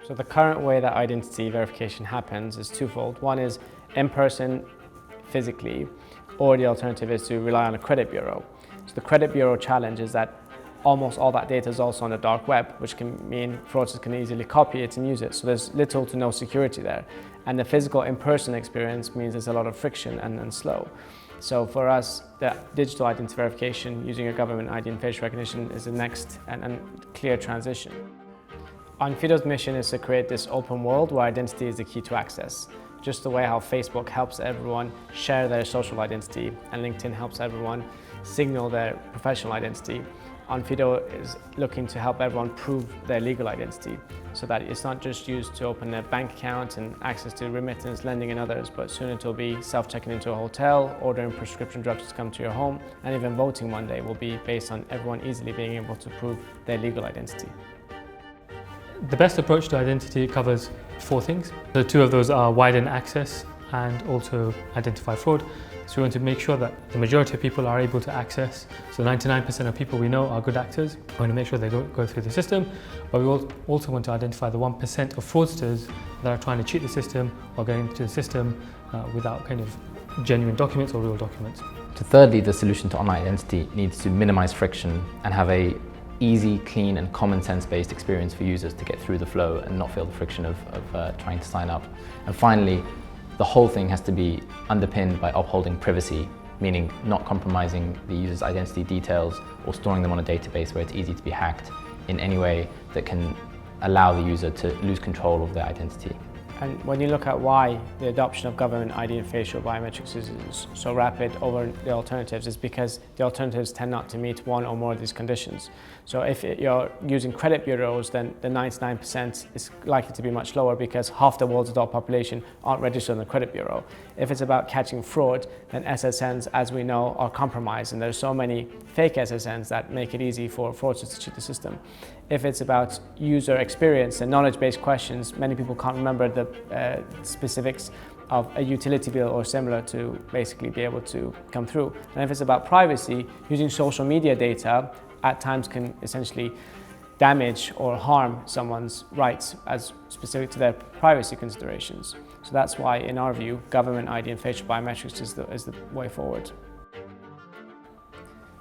So the current way that identity verification happens is twofold. One is in person, physically, or the alternative is to rely on a credit bureau. So the credit bureau challenge is that almost all that data is also on the dark web, which can mean fraudsters can easily copy it and use it. So there's little to no security there. And the physical in-person experience means there's a lot of friction and slow. So for us, the digital identity verification using a government ID and facial recognition is the next and clear transition. Onfido's mission is to create this open world where identity is the key to access. Just the way how Facebook helps everyone share their social identity and LinkedIn helps everyone signal their professional identity, Onfido is looking to help everyone prove their legal identity so that it's not just used to open a bank account and access to remittance, lending and others, but soon it will be self-checking into a hotel, ordering prescription drugs to come to your home, and even voting one day will be based on everyone easily being able to prove their legal identity. The best approach to identity covers 4 things. The 2 of those are widen access and also identify fraud. So we want to make sure that the majority of people are able to access. So 99% of people we know are good actors. We want to make sure they don't go through the system, but we also want to identify the 1% of fraudsters that are trying to cheat the system or going into the system without kind of genuine documents or real documents. So thirdly, the solution to online identity needs to minimize friction and have a easy, clean and common sense based experience for users to get through the flow and not feel the friction of trying to sign up. And finally, the whole thing has to be underpinned by upholding privacy, meaning not compromising the user's identity details or storing them on a database where it's easy to be hacked in any way that can allow the user to lose control of their identity. And when you look at why the adoption of government ID and facial biometrics is so rapid over the alternatives, is because the alternatives tend not to meet one or more of these conditions. So if you're using credit bureaus, then the 99% is likely to be much lower because half the world's adult population aren't registered on the credit bureau. If it's about catching fraud, then SSNs, as we know, are compromised, and there's so many fake SSNs that make it easy for fraudsters to cheat the system. If it's about user experience and knowledge-based questions, many people can't remember the specifics of a utility bill or similar to basically be able to come through. And if it's about privacy, using social media data at times can essentially damage or harm someone's rights as specific to their privacy considerations. So that's why, in our view, government ID and facial biometrics is the way forward.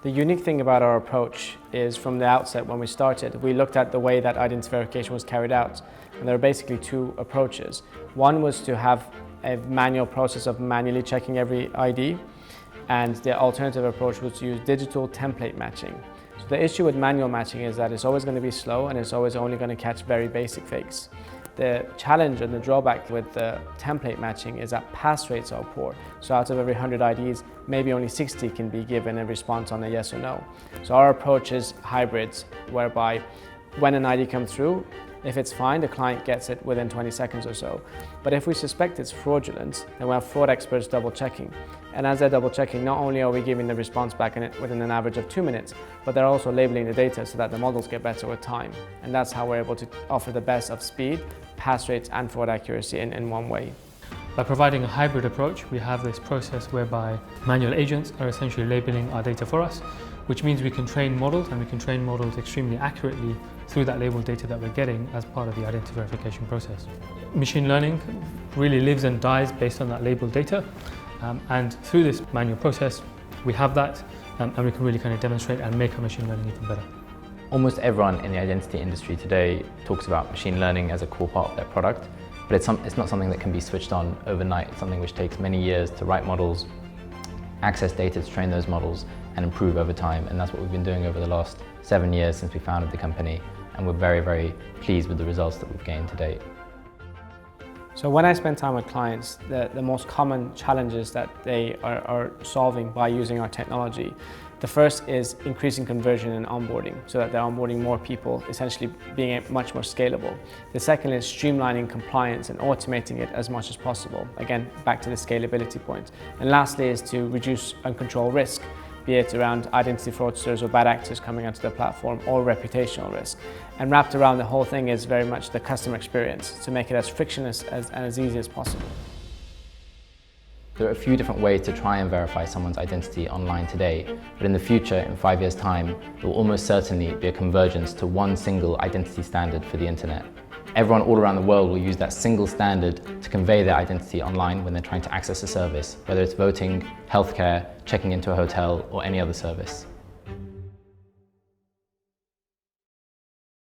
The unique thing about our approach is from the outset when we started, we looked at the way that identity verification was carried out. And there are basically 2 approaches. One was to have a manual process of manually checking every ID, and the alternative approach was to use digital template matching. So the issue with manual matching is that it's always going to be slow and it's always only going to catch very basic fakes. The challenge and the drawback with the template matching is that pass rates are poor. So out of every 100 IDs, maybe only 60 can be given a response on a yes or no. So our approach is hybrids, whereby when an ID comes through, if it's fine, the client gets it within 20 seconds or so. But if we suspect it's fraudulent, then we have fraud experts double checking. And as they're double checking, not only are we giving the response back within an average of 2 minutes, but they're also labeling the data so that the models get better with time. And that's how we're able to offer the best of speed, pass rates and fraud accuracy in one way. By providing a hybrid approach, we have this process whereby manual agents are essentially labeling our data for us, which means we can train models, and we can train models extremely accurately through that labeled data that we're getting as part of the identity verification process. Machine learning really lives and dies based on that labeled data, and through this manual process we have that, and we can really kind of demonstrate and make our machine learning even better. Almost everyone in the identity industry today talks about machine learning as a core part of their product, but it's not something that can be switched on overnight. It's something which takes many years to write models, access data to train those models, and improve over time. And that's what we've been doing over the last 7 years since we founded the company. And we're very, very pleased with the results that we've gained to date. So when I spend time with clients, the most common challenges that they are solving by using our technology, the first is increasing conversion and onboarding so that they're onboarding more people, essentially being much more scalable. The second is streamlining compliance and automating it as much as possible. Again, back to the scalability point. And lastly is to reduce uncontrolled risk, be it around identity fraudsters or bad actors coming onto the platform or reputational risk. And wrapped around the whole thing is very much the customer experience to make it as frictionless and as easy as possible. There are a few different ways to try and verify someone's identity online today, but in the future, in 5 years' time, there will almost certainly be a convergence to one single identity standard for the internet. Everyone all around the world will use that single standard to convey their identity online when they're trying to access a service, whether it's voting, healthcare, checking into a hotel, or any other service.